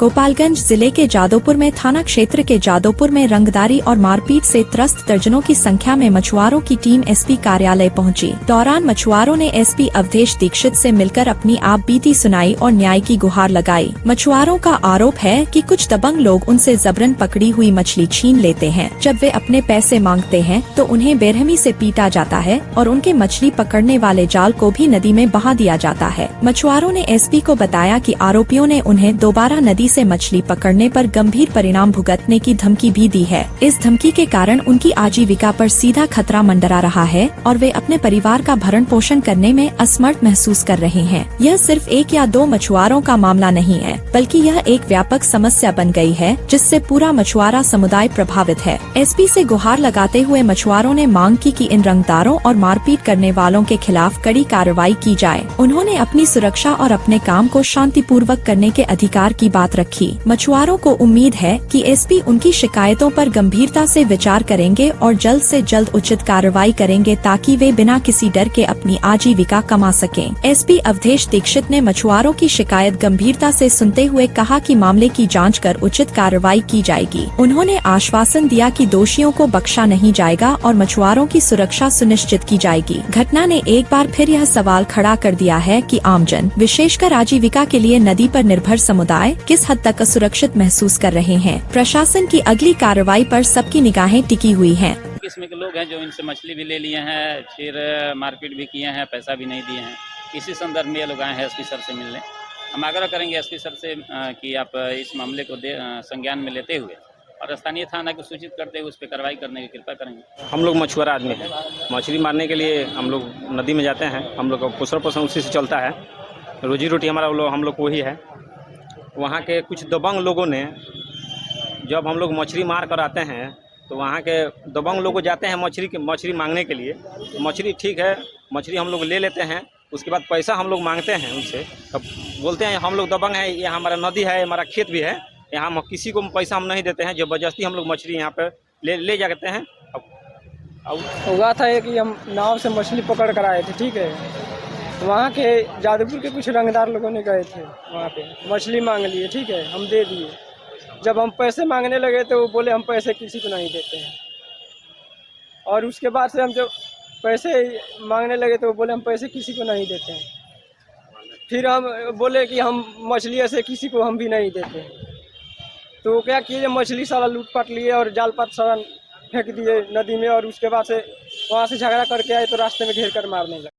गोपालगंज जिले के जादोपुर में थाना क्षेत्र के जादोपुर में रंगदारी और मारपीट से त्रस्त दर्जनों की संख्या में मछुआरों की टीम एसपी कार्यालय पहुंची। दौरान मछुआरों ने एसपी अवधेश दीक्षित से मिलकर अपनी आप बीती सुनाई और न्याय की गुहार लगाई। मछुआरों का आरोप है कि कुछ दबंग लोग उनसे जबरन पकड़ी हुई मछली छीन लेते हैं। जब वे अपने पैसे मांगते हैं तो उन्हें बेरहमी से पीटा जाता है और उनके मछली पकड़ने वाले जाल को भी नदी में बहा दिया जाता है। मछुआरों ने एसपी को बताया कि आरोपियों ने उन्हें दोबारा नदी से मछली पकड़ने पर गंभीर परिणाम भुगतने की धमकी भी दी है। इस धमकी के कारण उनकी आजीविका पर सीधा खतरा मंडरा रहा है और वे अपने परिवार का भरण पोषण करने में असमर्थ महसूस कर रहे हैं। यह सिर्फ एक या दो मछुआरों का मामला नहीं है, बल्कि यह एक व्यापक समस्या बन गई है जिससे पूरा मछुआरा समुदाय प्रभावित है। एसपी से गुहार लगाते हुए मछुआरों ने मांग की कि इन रंगदारों और मारपीट करने वालों के खिलाफ कड़ी कार्रवाई की जाए। उन्होंने अपनी सुरक्षा और अपने काम को शांतिपूर्वक करने के अधिकार की बात रखी। मछुआरों को उम्मीद है कि एसपी उनकी शिकायतों पर गंभीरता से विचार करेंगे और जल्द से जल्द उचित कार्रवाई करेंगे ताकि वे बिना किसी डर के अपनी आजीविका कमा सकें। एसपी अवधेश दीक्षित ने मछुआरों की शिकायत गंभीरता से सुनते हुए कहा कि मामले की जांच कर उचित कार्रवाई की जाएगी। उन्होंने आश्वासन दिया कि दोषियों को बख्शा नहीं जाएगा और मछुआरों की सुरक्षा सुनिश्चित की जाएगी। घटना ने एक बार फिर यह सवाल खड़ा कर दिया है कि आमजन, विशेषकर आजीविका के लिए नदी पर निर्भर समुदाय किस हद तक असुरक्षित महसूस कर रहे हैं। प्रशासन की अगली कार्रवाई पर सबकी निगाहें टिकी हुई हैं। किस्म के लोग हैं जो इनसे मछली भी ले लिए हैं, फिर मारपीट भी किए हैं, पैसा भी नहीं दिए हैं। इसी संदर्भ में ये लोग आए हैं एसपी सर से मिलने। हम आग्रह करेंगे एसपी सर से कि आप इस मामले को संज्ञान में लेते हुए और स्थानीय थाना को सूचित करते हुए उस पर कार्रवाई करने की कृपा करेंगे। हम लोग मछुआरा आदमी हैं, मछली मारने के लिए हम लोग नदी में जाते हैं। हम लोग का पोषण पोषण उसी से चलता है, रोजी रोटी हमारा हम लोग को ही है। वहाँ के कुछ दबंग लोगों ने जब हम लोग मछली मार कर आते हैं तो वहाँ के दबंग लोग जाते हैं मछली मांगने के लिए। मछली ठीक है, मछली हम लोग ले लेते हैं, उसके बाद पैसा हम लोग मांगते हैं उनसे। तब बोलते हैं हम लोग दबंग हैं, यहाँ हमारा नदी है, हमारा खेत भी है, यहाँ हम किसी को पैसा हम नहीं देते हैं। जबरदस्ती हम लोग मछली यहाँ पर ले जाते हैं। अब हुआ था कि हम नाव से मछली पकड़ कर आए थे, ठीक है। वहाँ के जादोपुर के कुछ रंगदार लोगों ने गए थे, वहाँ पे मछली मांग लिए, ठीक है, हम दे दिए। जब हम पैसे मांगने लगे तो वो बोले हम पैसे किसी को नहीं देते हैं। और उसके बाद से हम जब पैसे मांगने लगे तो वो बोले हम पैसे किसी को नहीं देते हैं। फिर हम बोले कि हम मछली ऐसे किसी को हम भी नहीं देते हैं। तो क्या किए, मछली सारा लूटपाट लिए और जाल पात सारा फेंक दिए नदी में। और उसके बाद से वहाँ से झगड़ा करके आए तो रास्ते में घेर कर मारने लगे।